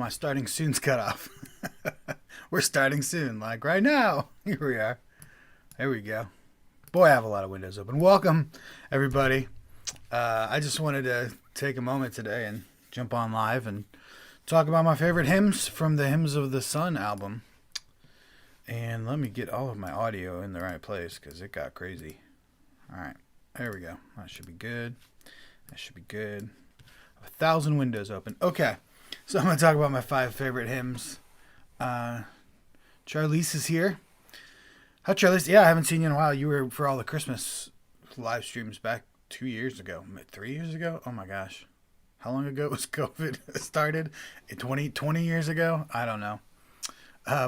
my starting soon's cut off. We're starting soon, like right now. Here we are. There we go. Boy, I have a lot of windows open. Welcome, everybody. I just wanted to take a moment today and jump on live and talk about my favorite hymns from the Hymns of the Sun album. And let me get all of my audio in the right place because it got crazy. All right, there we go. That should be good. That should be good. 1,000 windows open. Okay, so I'm going to talk about my 5 favorite hymns. Charlize is here. Hi, Charlize. Yeah, I haven't seen you in a while. You were for all the Christmas live streams back 2 years ago. 3 years ago? Oh my gosh. How long ago was COVID started? 20 years ago? I don't know.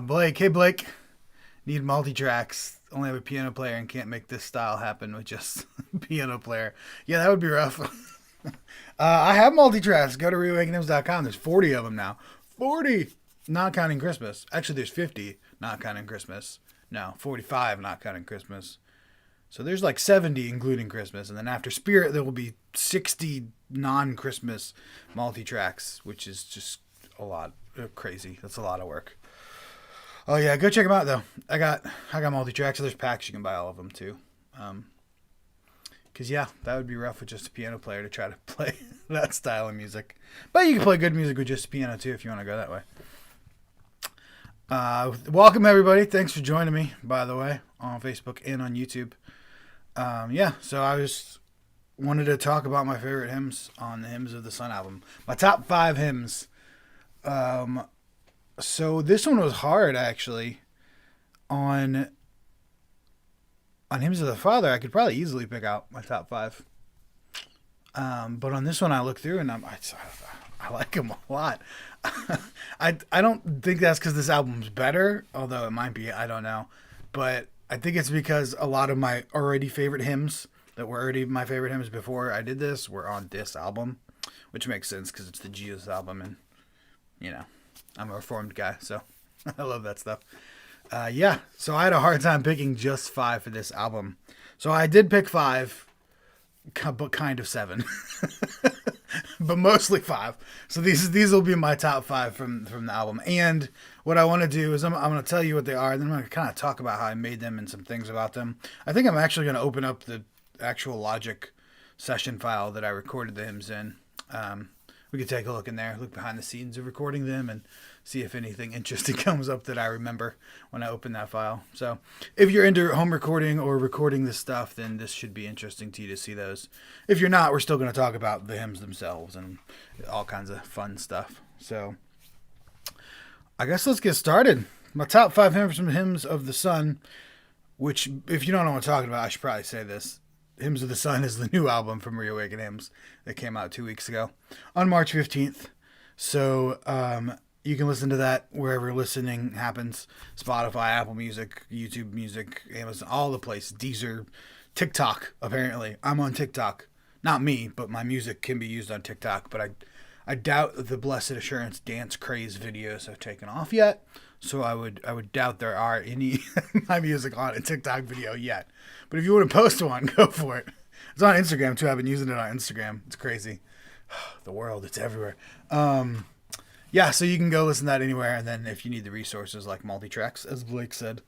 Blake. Hey, Blake. Need multi-tracks. Only have a piano player and can't make this style happen with just piano player. Yeah, that would be rough. I have multi-tracks. Go to reawakenhymns.com. There's 40 of them now. 40! Not counting Christmas. Actually, there's 50, not counting Christmas. No, 45, not counting Christmas. So there's like 70, including Christmas. And then after Spirit, there will be 60 non-Christmas multi-tracks, which is just a lot. Crazy. That's a lot of work. Oh, yeah. Go check them out, though. I got multi-tracks. So there's packs. You can buy all of them, too. Because, yeah, that would be rough with just a piano player to try to play that style of music. But you can play good music with just a piano, too, if you want to go that way. Welcome, everybody. Thanks for joining me, by the way, on Facebook and on YouTube. So I just wanted to talk about my favorite hymns on the Hymns of the Sun album. My top 5 hymns. So this one was hard, actually. On Hymns of the Father, I could probably easily pick out my top 5. But on this one, I look through and I like them a lot. I don't think that's because this album's better, although it might be. I don't know. But I think it's because a lot of my already favorite hymns that were already my favorite hymns before I did this were on this album, which makes sense because it's the Jesus album. And, you know, I'm a Reformed guy, so I love that stuff. So I had a hard time picking just 5 for this album. So I did pick 5, but kind of 7. But mostly 5. So these will be my top 5 from the album. And what I want to do is I'm going to tell you what they are, and then I'm going to kind of talk about how I made them and some things about them. I think I'm actually going to open up the actual Logic session file that I recorded the hymns in. We could take a look in there, look behind the scenes of recording them, and see if anything interesting comes up that I remember when I open that file. So if you're into home recording or recording this stuff, then this should be interesting to you to see those. If you're not, we're still going to talk about the hymns themselves and all kinds of fun stuff. So I guess let's get started. My top 5 hymns from Hymns of the Sun, which, if you don't know what I'm talking about, I should probably say this. Hymns of the Sun is the new album from Reawaken Hymns that came out 2 weeks ago on March 15th. So you can listen to that wherever listening happens. Spotify, Apple Music, YouTube Music, Amazon, all the places. Deezer, TikTok, apparently. I'm on TikTok. Not me, but my music can be used on TikTok. But I doubt the Blessed Assurance Dance Craze videos have taken off yet. So I would doubt there are any my music on a TikTok video yet. But if you want to post one, go for it. It's on Instagram too. I've been using it on Instagram. It's crazy. The world, it's everywhere. So you can go listen to that anywhere. And then if you need the resources like multi-tracks, as Blake said,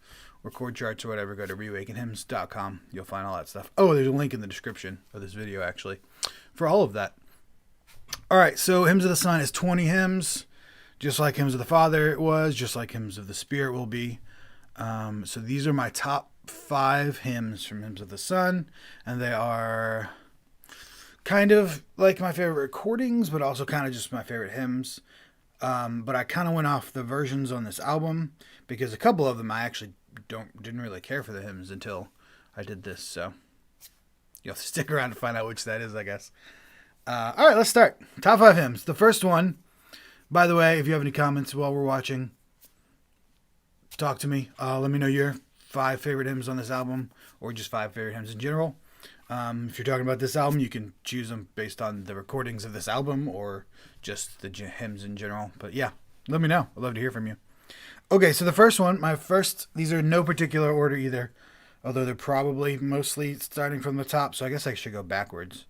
or chord charts or whatever, go to reawakenhymns.com. You'll find all that stuff. Oh, there's a link in the description of this video, actually, for all of that. All right, so Hymns of the Sun is 20 hymns. Just like Hymns of the Father it was, just like Hymns of the Spirit will be. So these are my top 5 hymns from Hymns of the Sun. And they are kind of like my favorite recordings, but also kind of just my favorite hymns. But I kind of went off the versions on this album because a couple of them I actually didn't really care for the hymns until I did this. So you'll have to stick around to find out which that is, I guess. All right, let's start. Top 5 hymns. The first one. By the way, if you have any comments while we're watching, talk to me. Let me know your 5 favorite hymns on this album, or just 5 favorite hymns in general. If you're talking about this album, you can choose them based on the recordings of this album, or just the hymns in general. But yeah, let me know. I'd love to hear from you. Okay, so the first one, these are in no particular order either, although they're probably mostly starting from the top, so I guess I should go backwards.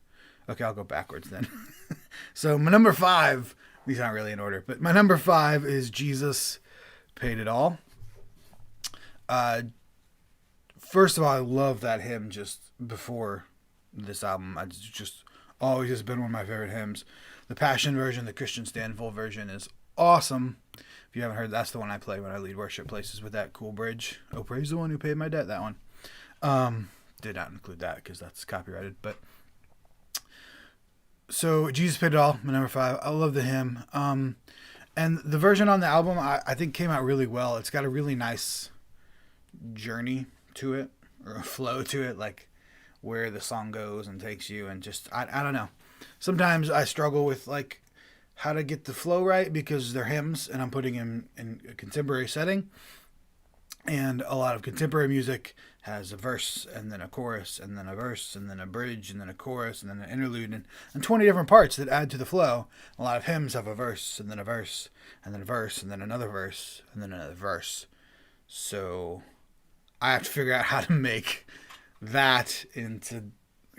Okay, I'll go backwards then. So my number 5 These aren't really in order. But my number 5 is Jesus Paid It All. First of all, I love that hymn just before this album. It's just always has been one of my favorite hymns. The Passion version, the Christian Stanfield version is awesome. If you haven't heard, that's the one I play when I lead worship places with that cool bridge. Oh, praise the one who paid my debt, that one. Did not include that because that's copyrighted. But so Jesus Paid It All, my number 5. I love the hymn. And the version on the album, I think came out really well. It's got a really nice journey to it, or a flow to it, like where the song goes and takes you, and just I don't know. Sometimes I struggle with like how to get the flow right because they're hymns and I'm putting them in a contemporary setting. And a lot of contemporary music has a verse and then a chorus and then a verse and then a bridge and then a chorus and then an interlude and 20 different parts that add to the flow. A lot of hymns have a verse and then a verse and then a verse and then another verse and then another verse. So I have to figure out how to make that into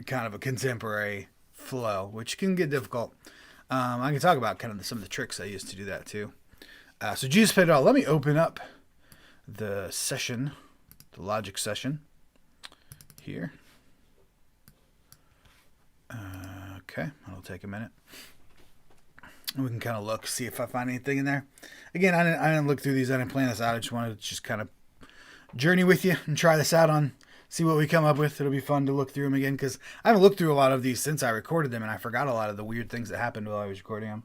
kind of a contemporary flow, which can get difficult. I can talk about kind of some of the tricks I use to do that too. So Jesus Paid It All. Let me open up the session, the Logic session here. Okay, that'll take a minute. And we can kind of look, see if I find anything in there. Again, I didn't look through these. I didn't plan this out. I just wanted to just kind of journey with you and try this out see what we come up with. It'll be fun to look through them again because I haven't looked through a lot of these since I recorded them, and I forgot a lot of the weird things that happened while I was recording them.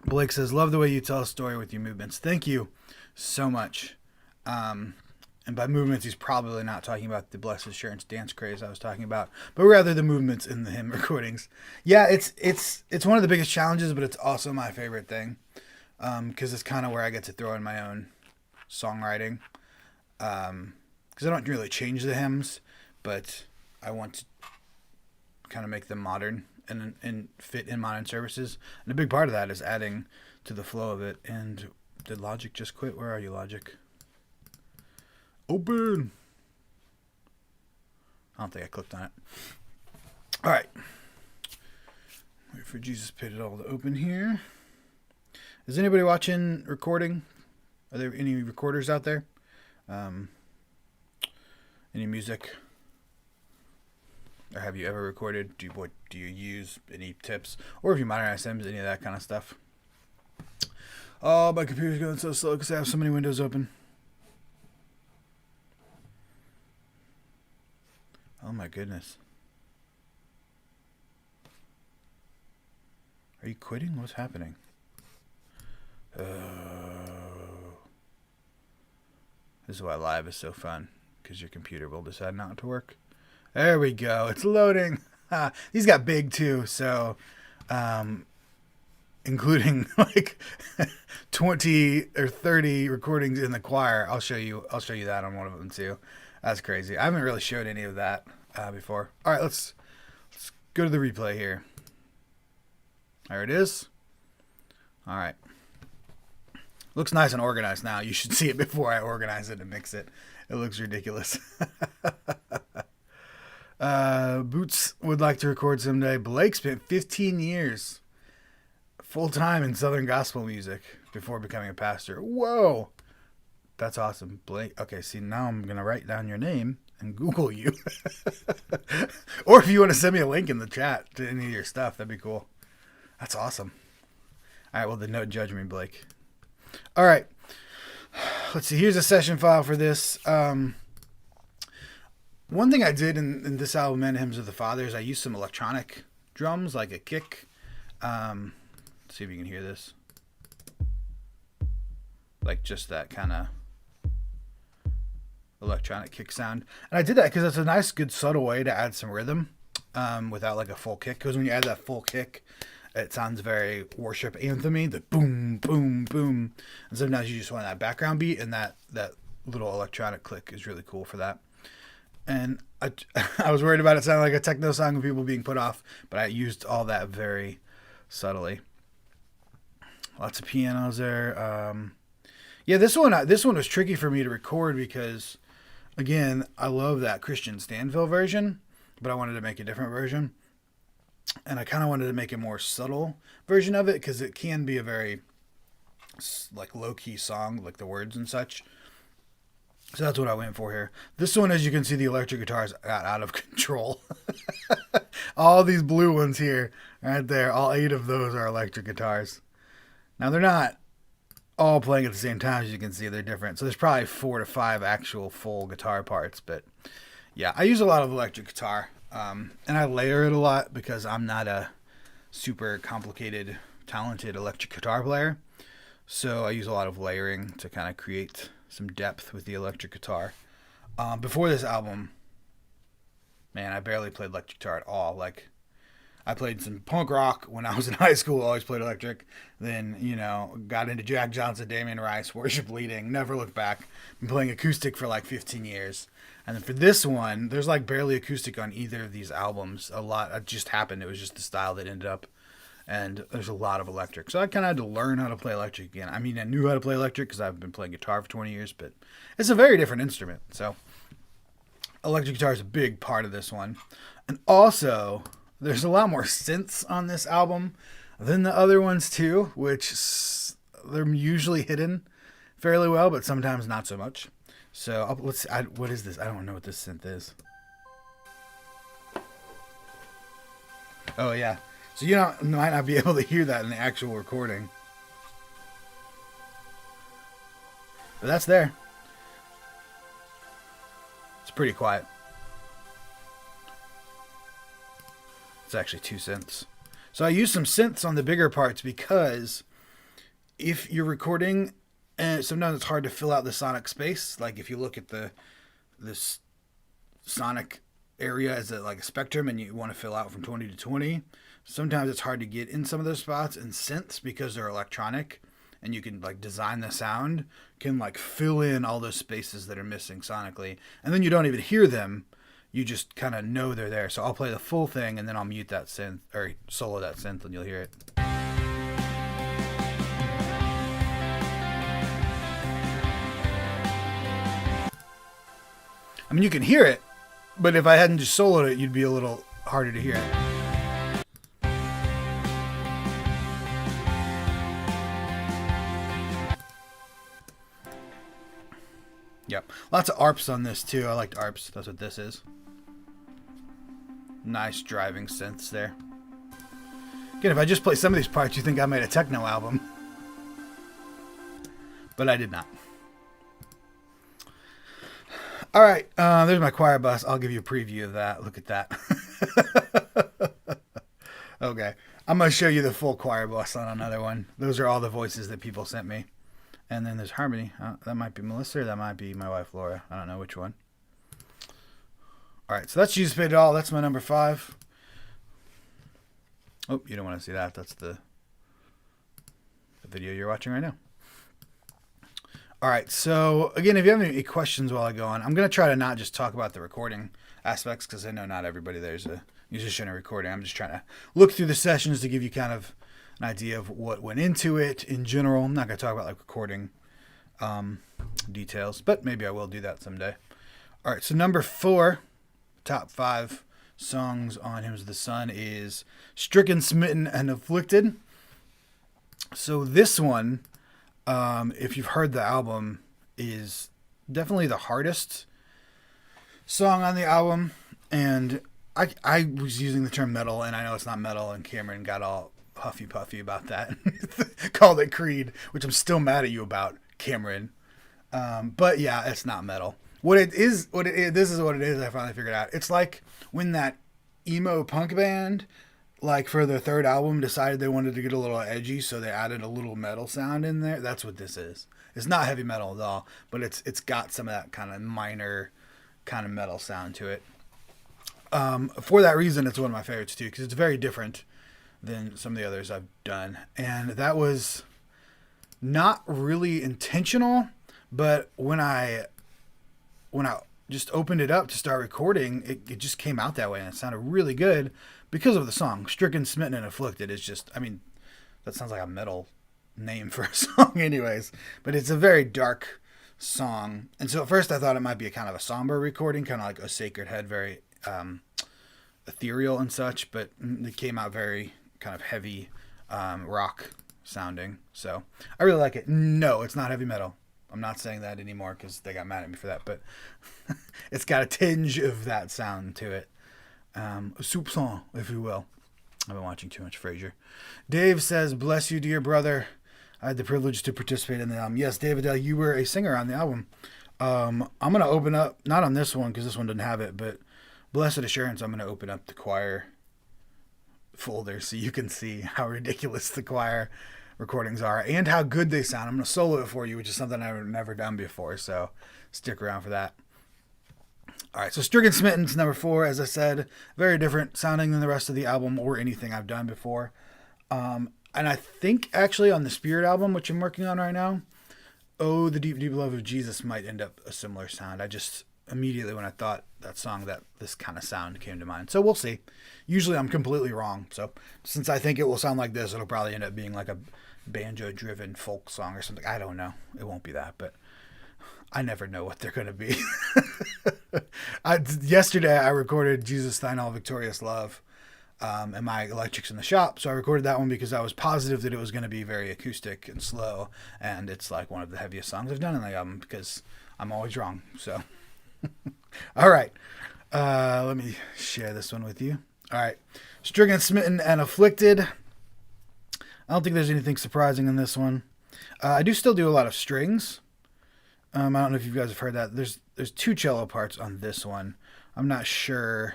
Blake says, love the way you tell a story with your movements. Thank you so much. And by movements, he's probably not talking about the Blessed Assurance dance craze I was talking about, but rather the movements in the hymn recordings. Yeah, it's one of the biggest challenges, but it's also my favorite thing because it's kind of where I get to throw in my own songwriting. Because I don't really change the hymns, but I want to kind of make them modern and fit in modern services. And a big part of that is adding to the flow of it. And did Logic just quit? Where are you, Logic? Open! I don't think I clicked on it. All right. Wait for Jesus Paid It All to open here. Is anybody watching recording? Are there any recorders out there? Any music? Or have you ever recorded? Do you use any tips? Or if you modernize hymns, any of that kind of stuff? Oh, my computer's going so slow because I have so many windows open. Oh my goodness. Are you quitting? What's happening? This is why live is so fun. Because your computer will decide not to work. There we go. It's loading. These got big too. So, including like 20 or 30 recordings in the choir. I'll show you that on one of them too. That's crazy. I haven't really showed any of that before. All right, let's go to the replay here. There it is. All right. Looks nice and organized now. You should see it before I organize it and mix it. It looks ridiculous. Boots would like to record someday. Blake spent 15 years full-time in Southern gospel music before becoming a pastor. Whoa! That's awesome. Blake. Okay, see, now I'm going to write down your name and Google you. Or if you want to send me a link in the chat to any of your stuff, that'd be cool. That's awesome. All right, well, then don't judge me, Blake. All right. Let's see. Here's a session file for this. One thing I did in this album, and Hymns of the Fathers, I used some electronic drums, like a kick. Let's see if you can hear this. Like just that kind of electronic kick sound. And I did that because it's a nice, good, subtle way to add some rhythm without like a full kick. Because when you add that full kick, it sounds very worship anthem-y, the boom, boom, boom. And sometimes you just want that background beat, and that little electronic click is really cool for that. And I was worried about it sounding like a techno song and people being put off, but I used all that very subtly. Lots of pianos there. Yeah, this one was tricky for me to record because, again, I love that Christian Stanfield version, but I wanted to make a different version. and I kind of wanted to make a more subtle version of it because it can be a very like low-key song, like the words and such. So that's what I went for here. This one, as you can see, the electric guitars got out of control. All these blue ones here, right there, all 8 of those are electric guitars. Now, they're not all playing at the same time, as you can see. They're different. So there's probably 4 to 5 actual full guitar parts. But yeah, I use a lot of electric guitar. And I layer it a lot because I'm not a super complicated, talented electric guitar player. So I use a lot of layering to kind of create some depth with the electric guitar. Before this album, man, I barely played electric guitar at all. Like, I played some punk rock when I was in high school, always played electric. Then, got into Jack Johnson, Damien Rice, Worship Leading, never looked back. Been playing acoustic for like 15 years. And then for this one, there's like barely acoustic on either of these albums. A lot, it just happened. It was just the style that ended up. And there's a lot of electric. So I kind of had to learn how to play electric again. I mean, I knew how to play electric because I've been playing guitar for 20 years, but it's a very different instrument. So electric guitar is a big part of this one. And also, there's a lot more synths on this album than the other ones too, which they're usually hidden fairly well, but sometimes not so much. So what is this? I don't know what this synth is. Oh, yeah. So you might not be able to hear that in the actual recording. But that's there. It's pretty quiet. It's actually 2 synths. So I use some synths on the bigger parts because if you're recording, and sometimes it's hard to fill out the sonic space. Like if you look at this sonic area as like a spectrum and you want to fill out from 20 to 20, sometimes it's hard to get in some of those spots, and synths, because they're electronic and you can like design the sound, can like fill in all those spaces that are missing sonically. And then you don't even hear them. You just kind of know they're there. So I'll play the full thing and then I'll mute that synth or solo that synth and you'll hear it. I mean, you can hear it, but if I hadn't just soloed it, you'd be a little harder to hear it. Yep. Lots of ARPs on this too. I liked ARPs. That's what this is. Nice driving synths there. Again, if I just play some of these parts, you think I made a techno album. But I did not. Alright, there's my choir bus. I'll give you a preview of that. Look at that. Okay. I'm going to show you the full choir bus on another one. Those are all the voices that people sent me. And then there's harmony. That might be Melissa or that might be my wife Laura. I don't know which one. Alright, so that's Jesus Paid It All. That's my number 5. Oh, you don't want to see that. That's the video you're watching right now. Alright, so again, if you have any questions while I go on, I'm going to try to not just talk about the recording aspects because I know not everybody there's a musician or recording. I'm just trying to look through the sessions to give you kind of an idea of what went into it in general. I'm not going to talk about like recording details, but maybe I will do that someday. All right, so number 4, top 5 songs on Hymns of the Sun is Stricken, Smitten, and Afflicted. So this one, if you've heard the album, is definitely the hardest song on the album. And I was using the term metal, and I know it's not metal, and Cameron got all huffy puffy about that. Called it Creed, which I'm still mad at you about, Cameron. But yeah, it's not metal. This is what it is. I finally figured out. It's like when that emo punk band, like for their 3rd album, decided they wanted to get a little edgy, so they added a little metal sound in there. That's what this is. It's not heavy metal at all, but it's got some of that kind of minor kind of metal sound to it. For that reason, it's one of my favorites too, because it's very different than some of the others I've done. And that was not really intentional, but when I just opened it up to start recording, it just came out that way, and it sounded really good because of the song. Stricken, Smitten, and Afflicted is just, I mean, that sounds like a metal name for a song anyways, but it's a very dark song. And so at first I thought it might be a kind of a somber recording, kind of like A Sacred Head, very ethereal and such, but it came out very kind of heavy rock sounding. So I really like it. No, it's not heavy metal. I'm not saying that anymore because they got mad at me for that, but it's got a tinge of that sound to it. A soupçon, if you will. I've been watching too much Frasier. Dave says, bless you, dear brother. I had the privilege to participate in the album. Yes, David, you were a singer on the album. I'm going to open up, not on this one because this one didn't have it, but Blessed Assurance, I'm going to open up the choir folder so you can see how ridiculous the choir recordings are and how good they sound. I'm going to solo it for you, which is something I've never done before, so stick around for that. All right, so Stricken Smitten's number 4, as I said, very different sounding than the rest of the album or anything I've done before. And I think actually on the Spirit album, which I'm working on right now, Oh, the Deep, Deep Love of Jesus might end up a similar sound. I just immediately when I thought that song, that this kind of sound came to mind. So we'll see. Usually I'm completely wrong. So since I think it will sound like this, it'll probably end up being like a banjo-driven folk song or something. I don't know. It won't be that, but I never know what they're going to be. Yesterday I recorded Jesus Thine All Victorious Love and my electrics in the shop. So I recorded that one because I was positive that it was going to be very acoustic and slow. And it's like one of the heaviest songs I've done in the album because I'm always wrong. So, all right. Let me share this one with you. All right. Stricken, Smitten, and Afflicted. I don't think there's anything surprising in this one. I do still do a lot of strings. I don't know if you guys have heard that. There's 2 cello parts on this one. I'm not sure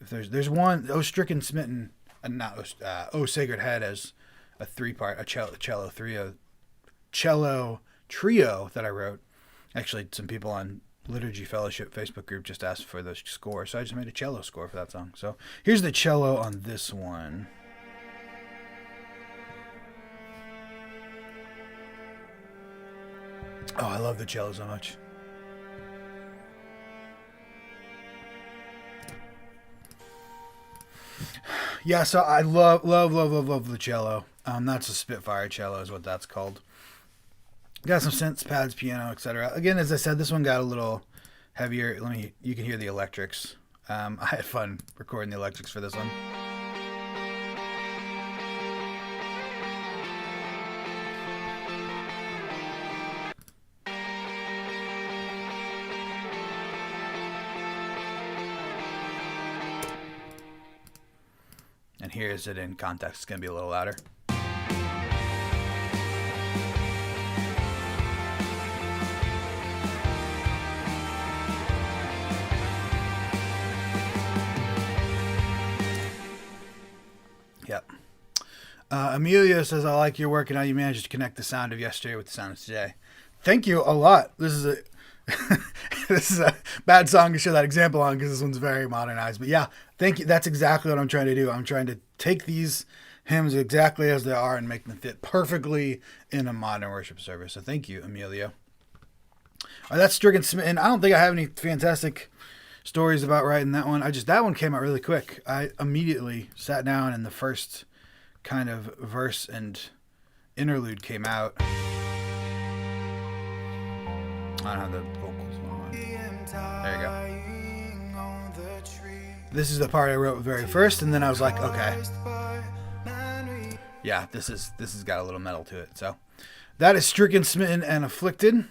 if there's one. Oh, Stricken, Smitten, and not Oh Sacred Head as a 3-part, a cello trio that I wrote. Actually, some people on Liturgy Fellowship Facebook group just asked for the score, so I just made a cello score for that song. So here's the cello on this one. Oh, I love the cello so much. Yeah, so I love the cello. That's a Spitfire cello is what that's called. Got some synths, pads, piano, etc. Again, as I said, this one got a little heavier. You can hear the electrics. I had fun recording the electrics for this one. And here's it in context. It's going to be a little louder. Yep. Amelia says, I like your work and how you managed to connect the sound of yesterday with the sound of today. Thank you a lot. This is a this is a bad song to show that example on because this one's very modernized. But yeah, thank you. That's exactly what I'm trying to do. I'm trying to take these hymns exactly as they are and make them fit perfectly in a modern worship service. So thank you, Amelia. All right, that's Stricken Smitten. I don't think I have any fantastic stories about writing that one. That one came out really quick. I immediately sat down and the first kind of verse and interlude came out. I don't have the vocals on. There you go. This is the part I wrote very first, and then I was like, okay. Yeah, this has got a little metal to it. So that is Stricken, Smitten, and Afflicted.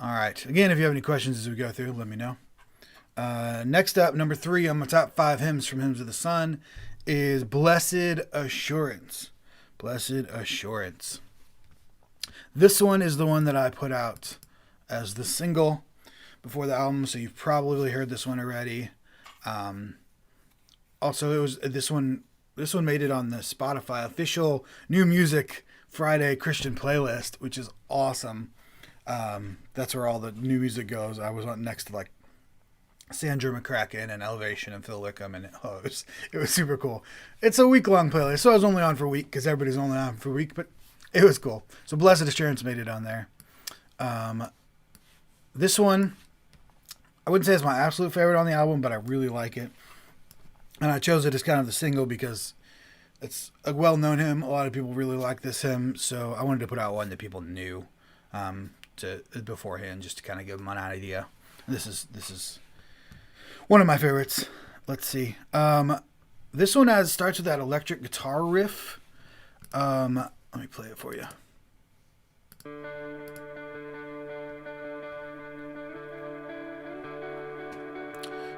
All right. Again, if you have any questions as we go through, let me know. Next up, number 3 on my top 5 hymns from Hymns of the Sun is Blessed Assurance. Blessed Assurance. This one is the one that I put out as the single before the album, so you've probably heard this one already. Also, it was this one made it on the Spotify official New Music Friday Christian playlist, which is awesome. That's where all the new music goes. I was on next to like Sandra McCracken and Elevation and Phil Wickham, and it was super cool. It's a week-long playlist, so I was only on for a week because everybody's only on for a week, but it was cool. So Blessed Assurance made it on there. This one, I wouldn't say it's my absolute favorite on the album, but I really like it. And I chose it as kind of the single because it's a well-known hymn. A lot of people really like this hymn, so I wanted to put out one that people knew beforehand, just to kind of give them an idea. This is One of my favorites. Let's see. This one starts with that electric guitar riff. Let me play it for you.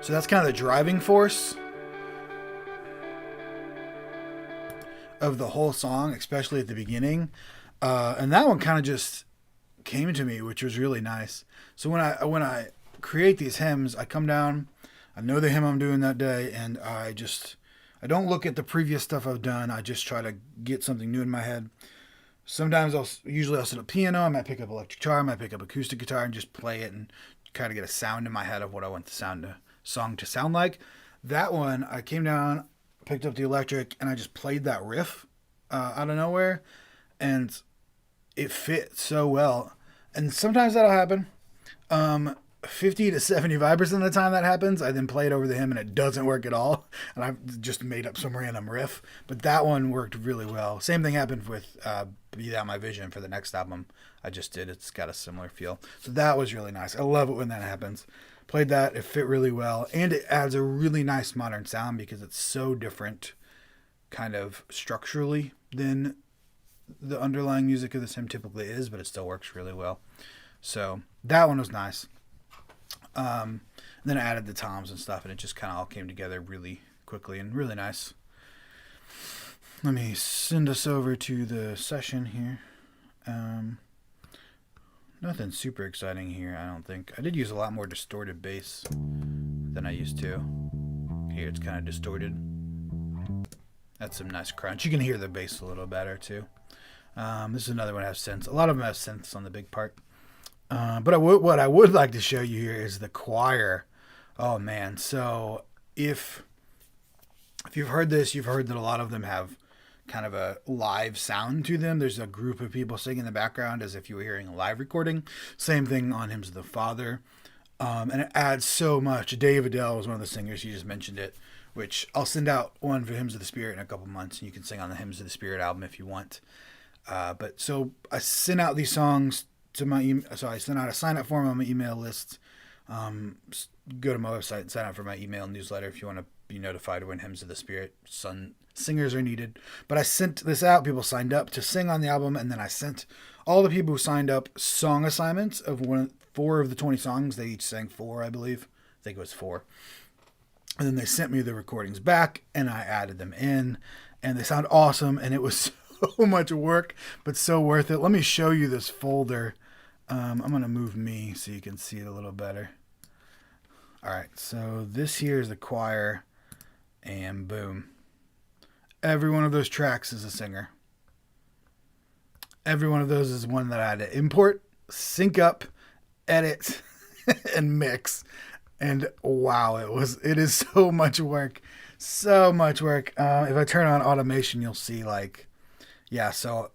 So that's kind of the driving force of the whole song, especially at the beginning. And that one kind of just came to me, which was really nice. So when I create these hymns, I come down, I know the hymn I'm doing that day, and I don't look at the previous stuff I've done. I just try to get something new in my head. Sometimes I'll set up piano, I might pick up electric guitar, I might pick up acoustic guitar and just play it and kind of get a sound in my head of what I want the song to sound like. That one, I came down, picked up the electric, and I just played that riff out of nowhere, and it fit so well. And sometimes that'll happen. 50 to 75% of the time that happens, I then play it over the hymn and it doesn't work at all. And I've just made up some random riff. But that one worked really well. Same thing happened with Be That My Vision for the next album I just did. It's got a similar feel. So that was really nice. I love it when that happens. Played that. It fit really well. And it adds a really nice modern sound because it's so different kind of structurally than the underlying music of this hymn typically is, but it still works really well. So that one was nice. Then I added the toms and stuff, and it just kind of all came together really quickly and really nice. Let me send us over to the session here. Nothing super exciting here, I don't think. I did use a lot more distorted bass than I used to. Here it's kind of distorted. That's some nice crunch. You can hear the bass a little better too. This is another one that has synths. A lot of them have synths on the big part. But what I would like to show you here is the choir. Oh man! So if you've heard this, you've heard that a lot of them have kind of a live sound to them. There's a group of people singing in the background as if you were hearing a live recording. Same thing on Hymns of the Father. And it adds so much. Dave Adele was one of the singers. You just mentioned it, which I'll send out one for Hymns of the Spirit in a couple months, and you can sing on the Hymns of the Spirit album if you want. But so I sent out these songs to my email. So I sent out a sign up form on my email list. Go to my website and sign up for my email newsletter if you want to be notified when Hymns of the Spirit singers are needed. But I sent this out. People signed up to sing on the album, and then I sent all the people who signed up song assignments of 4 of the 20 songs. They each sang 4, I believe. I think it was 4. And then they sent me the recordings back, and I added them in, and they sound awesome, and it was so much work, but so worth it. Let me show you this folder. I'm going to move me so you can see it a little better. All right, so this here is the choir, and boom. Every one of those tracks is a singer. Every one of those is one that I had to import, sync up, edit, and mix. And wow, it is so much work. So much work. If I turn on automation, you'll see so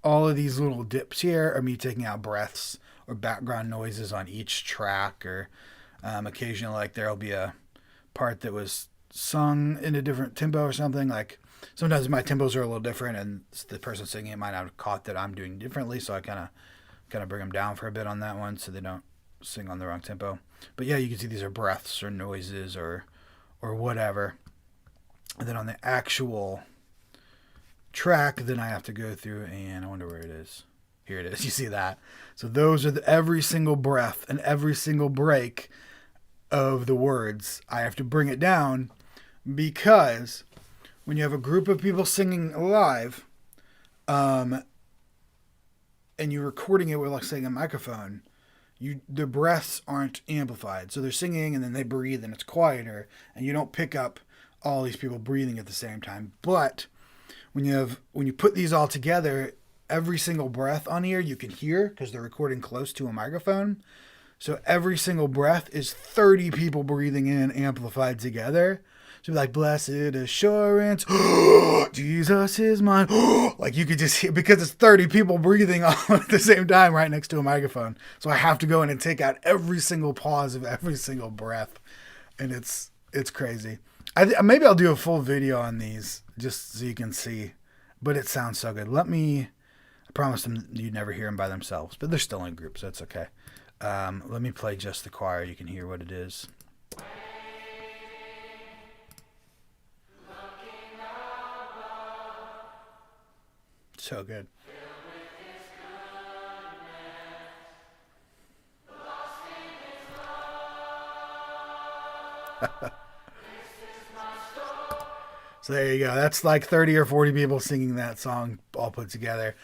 all of these little dips here are me taking out breaths or background noises on each track, or occasionally there'll be a part that was sung in a different tempo or something. Like sometimes my tempos are a little different, and the person singing it might not have caught that I'm doing differently, so I kind of bring them down for a bit on that one so they don't sing on the wrong tempo. But yeah, you can see these are breaths or noises or whatever. And then on the actual track, then I have to go through, and I wonder where it is. Here it is. You see that? So those are every single breath and every single break of the words. I have to bring it down because when you have a group of people singing live, and you're recording it with, like, say, a microphone, the breaths aren't amplified. So they're singing and then they breathe and it's quieter, and you don't pick up all these people breathing at the same time. But when you put these all together, every single breath on here you can hear because they're recording close to a microphone. So every single breath is 30 people breathing in amplified together. So like, blessed assurance, Jesus is mine. Like, you could just hear, because it's 30 people breathing all at the same time right next to a microphone. So I have to go in and take out every single pause of every single breath. And it's crazy. Maybe I'll do a full video on these just so you can see. But it sounds so good. I promise them you'd never hear them by themselves. But they're still in groups, so that's okay. Let me play just the choir. You can hear what it is. So good. So there you go. That's like 30 or 40 people singing that song all put together.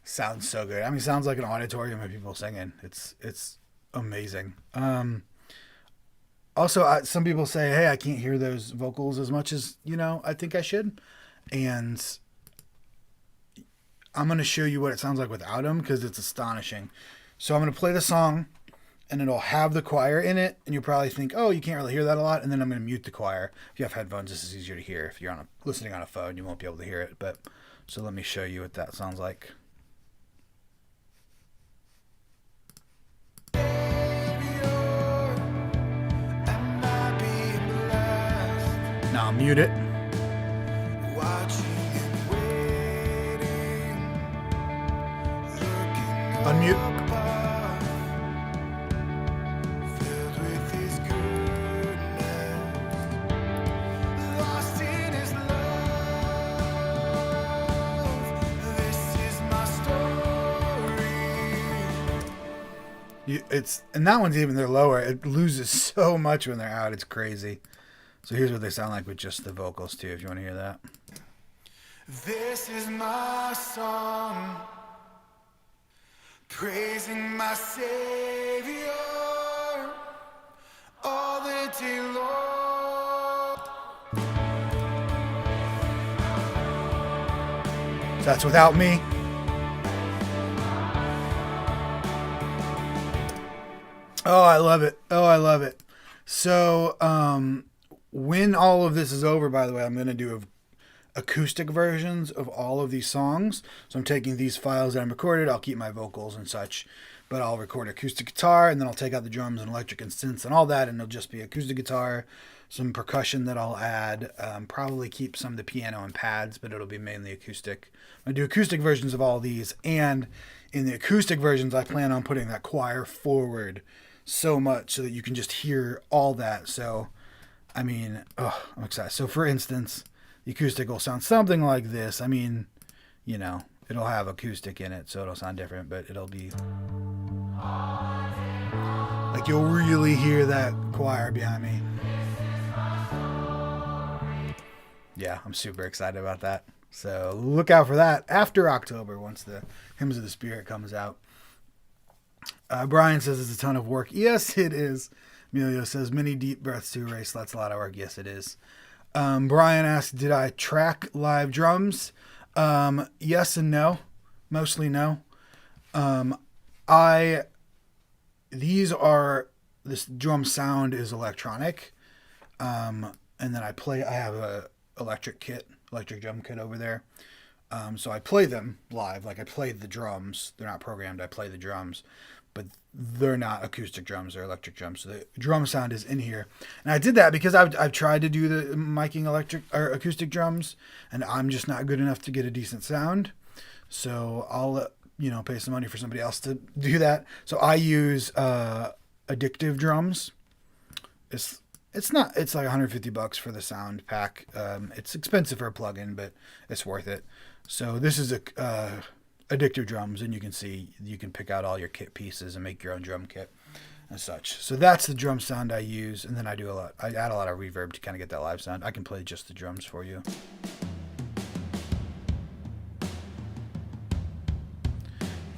Sounds so good. I mean, it sounds like an auditorium of people singing. It's amazing. Also, some people say, "Hey, I can't hear those vocals as much as I think I should," and I'm gonna show you what it sounds like without them because it's astonishing. So I'm gonna play the song, and it'll have the choir in it, and you'll probably think, "Oh, you can't really hear that a lot." And then I'm gonna mute the choir. If you have headphones, this is easier to hear. If you're listening on a phone, you won't be able to hear it. But so let me show you what that sounds like. Now I'll mute it. Unmute. And that one's even, they're lower. It loses so much when they're out. It's crazy. So here's what they sound like with just the vocals too, if you want to hear that. This is my song, praising my Savior all the day long. So that's without me. Oh, I love it. Oh, I love it. So, when all of this is over, by the way, I'm going to do acoustic versions of all of these songs. So I'm taking these files that I'm recorded. I'll keep my vocals and such, but I'll record acoustic guitar, and then I'll take out the drums and electric and synths and all that, and it'll just be acoustic guitar, some percussion that I'll add, probably keep some of the piano and pads, but it'll be mainly acoustic. I'm going to do acoustic versions of all these, and in the acoustic versions, I plan on putting that choir forward so much so that you can just hear all that. So, I mean, I'm excited. So, for instance, the acoustic will sound something like this. I mean, it'll have acoustic in it, so it'll sound different, but it'll be like you'll really hear that choir behind me. Yeah, I'm super excited about that. So look out for that after October once the Hymns of the Spirit comes out. Brian says it's a ton of work. Yes, it is. Emilio says many deep breaths to erase. That's a lot of work. Yes, it is. Brian asked, did I track live drums? Yes and no. Mostly no. This drum sound is electronic. And then I have a electric drum kit over there. So I play them live. Like I play the drums. They're not programmed. I play the drums, but they're not acoustic drums. They're electric drums. So the drum sound is in here. And I did that because I've tried to do the miking electric or acoustic drums, and I'm just not good enough to get a decent sound. So I'll, pay some money for somebody else to do that. So I use, addictive drums. It's like $150 for the sound pack. It's expensive for a plug-in, but it's worth it. So this is addictive drums, and you can pick out all your kit pieces and make your own drum kit and such. So that's the drum sound I use, and then I add a lot of reverb to kind of get that live sound. I can play just the drums for you.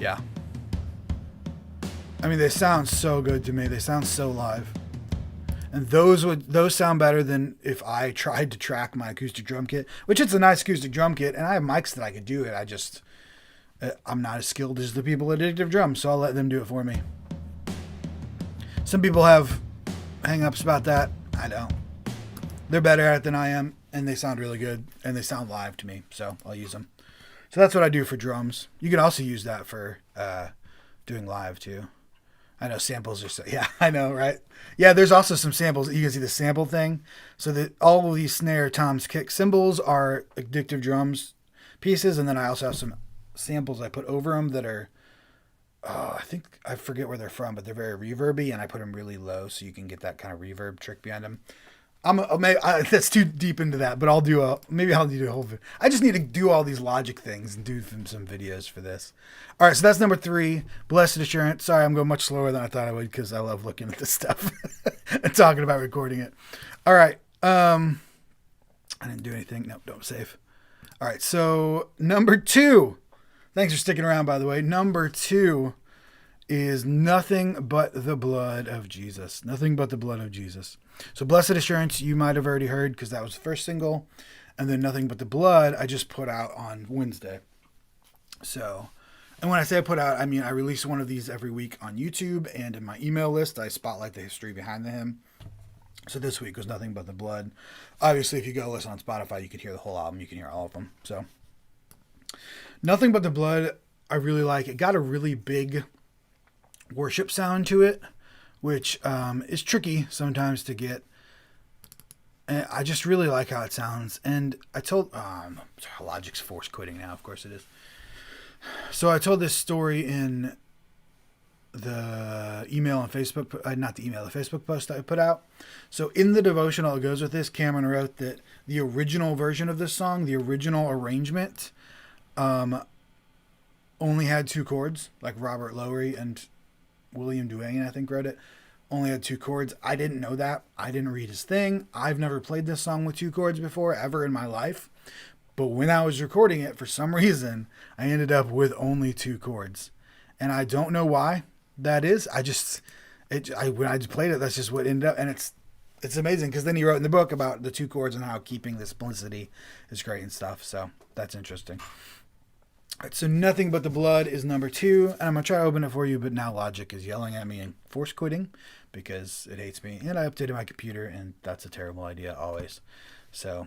Yeah. I mean, they sound so good to me. They sound so live. And those sound better than if I tried to track my acoustic drum kit, which it's a nice acoustic drum kit, and I have mics that I could do it. I'm not as skilled as the people at Addictive Drums, so I'll let them do it for me. Some people have hang-ups about that. I don't. They're better at it than I am, and they sound really good, and they sound live to me, so I'll use them. So that's what I do for drums. You can also use that for doing live, too. I know samples are yeah, I know, right? Yeah, there's also some samples. You can see the sample thing. So that all of these snare, toms, kick, cymbals are Addictive Drums pieces, and then I also have some samples I put over them that are, I forget where they're from, but they're very reverby, and I put them really low so you can get that kind of reverb trick behind them. That's too deep into that, but maybe I'll do a whole video. I just need to do all these logic things and do some videos for this. All right, so that's number 3, Blessed Assurance. Sorry, I'm going much slower than I thought I would because I love looking at this stuff and talking about recording it. All right, I didn't do anything. Nope, don't save. All right, so number 2. Thanks for sticking around, by the way. Number 2 is Nothing But the Blood of Jesus. Nothing But the Blood of Jesus. So Blessed Assurance, you might have already heard because that was the first single. And then Nothing But the Blood, I just put out on Wednesday. So, and when I say I put out, I mean I release one of these every week on YouTube. And in my email list, I spotlight the history behind the hymn. So this week was Nothing But the Blood. Obviously, if you go listen on Spotify, you can hear the whole album. You can hear all of them. So Nothing But the Blood, I really like. It got a really big worship sound to it, which is tricky sometimes to get. And I just really like how it sounds. And I told Logic's force quitting now, of course it is. So I told this story in the email and Facebook, not the email, the Facebook post I put out. So in the devotional, it goes with this. Cameron wrote that the original version of this song, the original arrangement, only had 2 chords, like Robert Lowry and William Duane, I think, wrote it. Only had 2 chords. I didn't know that. I didn't read his thing. I've never played this song with 2 chords before, ever in my life. But when I was recording it, for some reason, I ended up with only 2 chords. And I don't know why that is. When I played it, that's just what ended up. And it's amazing because then he wrote in the book about the 2 chords and how keeping the simplicity is great and stuff. So that's interesting. All right, so Nothing But the Blood is number 2, and I'm going to try to open it for you, but now Logic is yelling at me and force quitting because it hates me, and I updated my computer, and that's a terrible idea always. So,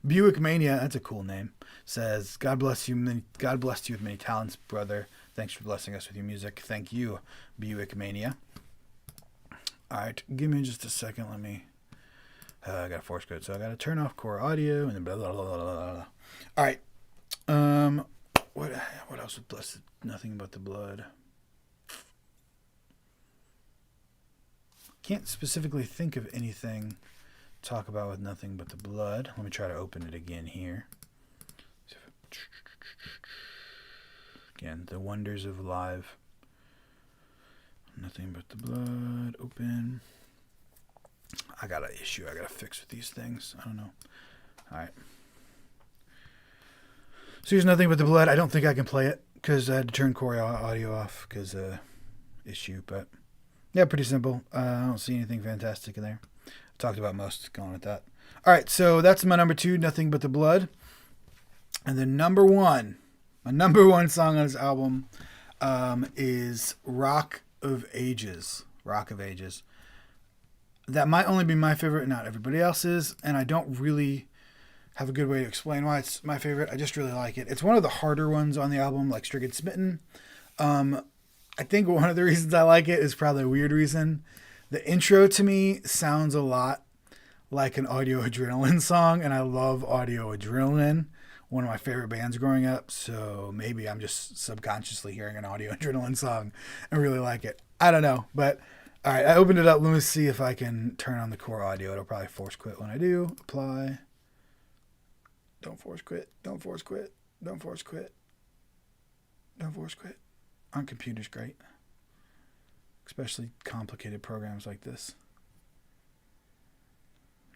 Buick Mania, that's a cool name, says, God bless you with many talents, brother. Thanks for blessing us with your music. Thank you, Buick Mania. All right, give me just a second. Let me, I got to force quit, so I got to turn off core audio, and then blah, blah, blah, blah, blah. All right. What else was Blessed? Nothing But the Blood. Can't specifically think of anything to talk about with Nothing But the Blood. Let me try to open it again here. Again, the wonders of live. Nothing But the Blood. Open. I got an issue I got to fix with these things. I don't know. All right. So here's Nothing But the Blood. I don't think I can play it because I had to turn core audio off because issue. But yeah, pretty simple. I don't see anything fantastic in there. I talked about most going with that. All right, so that's my number 2, Nothing But the Blood. And then number 1, my number 1 song on this album is Rock of Ages. Rock of Ages. That might only be my favorite, not everybody else's. And I don't really have a good way to explain why it's my favorite. I just really like it. It's one of the harder ones on the album, like Stricken, Smitten. I think one of the reasons I like it is probably a weird reason. The intro to me sounds a lot like an Audio Adrenaline song, and I love Audio Adrenaline, one of my favorite bands growing up. So maybe I'm just subconsciously hearing an Audio Adrenaline song and really like it. I don't know, but all right, I opened it up. Let me see if I can turn on the core audio. It'll probably force quit when I do. Apply. Don't force quit. Don't force quit. Don't force quit. Don't force quit. On computers, great. Especially complicated programs like this.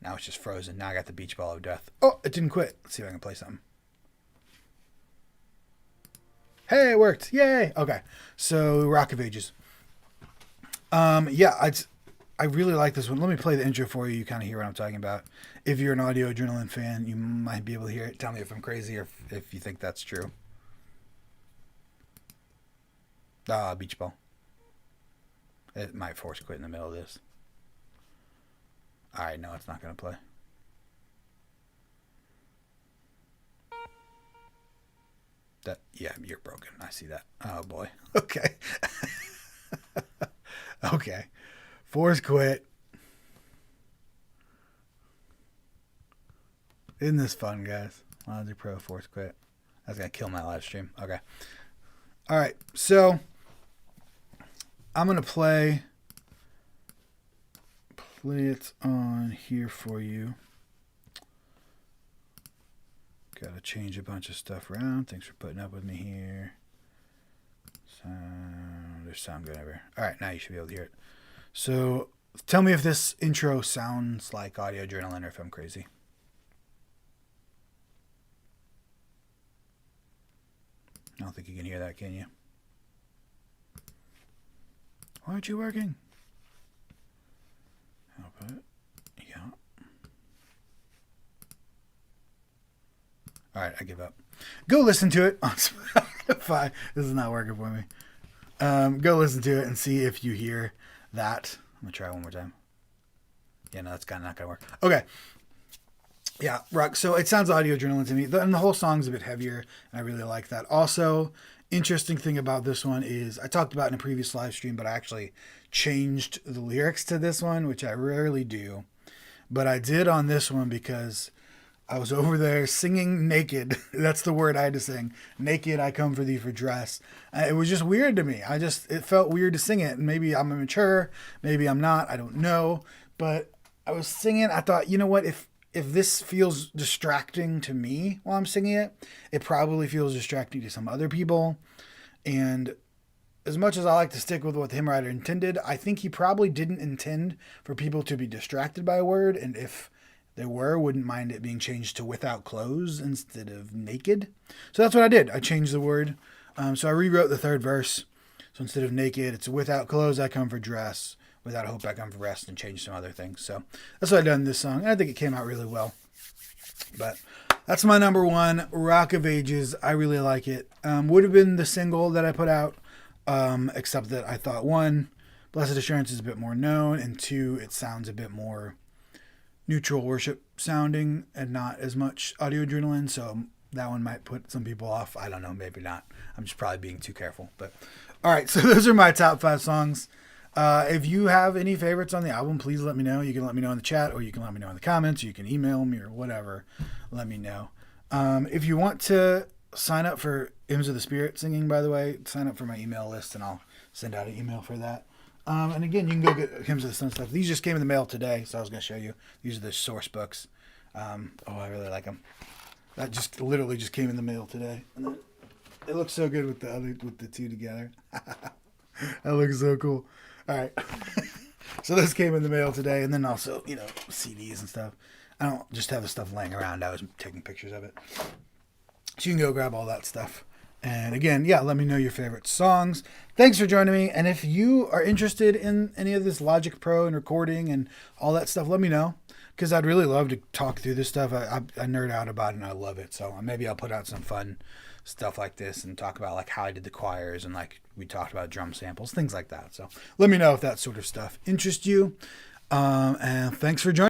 Now it's just frozen. Now I got the beach ball of death. Oh, it didn't quit. Let's see if I can play something. Hey, it worked. Yay. Okay. So Rock of Ages. Yeah, I really like this one. Let me play the intro for you. You kind of hear what I'm talking about. If you're an Audio Adrenaline fan, you might be able to hear it. Tell me if I'm crazy or if you think that's true. Beach ball. It might force quit in the middle of this. All right, no, it's not going to play. Yeah, you're broken. I see that. Oh, boy. Okay. Okay. Force quit. Isn't this fun, guys? Logic Pro force quit. That's going to kill my live stream. Okay. All right. So I'm going to play play it on here for you. Got to change a bunch of stuff around. Thanks for putting up with me here. There's sound good over here. All right, now you should be able to hear it. So tell me if this intro sounds like Audio Adrenaline or if I'm crazy. I don't think you can hear that, can you? Why aren't you working? Output. Yeah. All right, I give up. Go listen to it on Spotify. This is not working for me. Go listen to it and see if you hear that. I'm going to try one more time. Yeah, no, that's kind of not going to work. Okay. Yeah, rock. So it sounds Audio Adrenaline to me. And the whole song's a bit heavier, and I really like that. Also, interesting thing about this one is I talked about in a previous live stream, but I actually changed the lyrics to this one, which I rarely do. But I did on this one because I was over there singing naked. That's the word I had to sing. Naked, I come for thee for dress. It was just weird to me. It felt weird to sing it. And maybe I'm immature. Maybe I'm not. I don't know. But I was singing. I thought, you know what? If this feels distracting to me while I'm singing it, it probably feels distracting to some other people. And as much as I like to stick with what the hymn writer intended, I think he probably didn't intend for people to be distracted by a word. And if they wouldn't mind it being changed to without clothes instead of naked. So that's what I did. I changed the word. So I rewrote the third verse. So instead of naked, it's without clothes, I come for dress. Without hope, I come for rest, and changed some other things. So that's what I've done in this song. And I think it came out really well. But that's my number one, Rock of Ages. I really like it. Would have been the single that I put out, except that I thought, one, Blessed Assurance is a bit more known, and two, it sounds a bit more neutral worship sounding and not as much Audio Adrenaline. So that one might put some people off. I don't know, maybe not. I'm just probably being too careful. But all right, so those are my top 5 songs. If you have any favorites on the album, please let me know. You can let me know in the chat, or you can let me know in the comments, or you can email me or whatever. Let me know. If you want to sign up for Hymns of the Spirit singing, by the way, sign up for my email list and I'll send out an email for that. And again, you can go get Hymns of the Sun stuff. These just came in the mail today, so I was going to show you. These are the source books. I really like them. That just literally just came in the mail today. And it looks so good with the two together. That looks so cool. All right. So this came in the mail today, and then also, CDs and stuff. I don't just have the stuff laying around. I was taking pictures of it. So you can go grab all that stuff. And again, let me know your favorite songs. Thanks for joining me. And if you are interested in any of this Logic Pro and recording and all that stuff, let me know. Because I'd really love to talk through this stuff. I nerd out about it and I love it. So maybe I'll put out some fun stuff like this and talk about like how I did the choirs and like we talked about drum samples, things like that. So let me know if that sort of stuff interests you. And thanks for joining.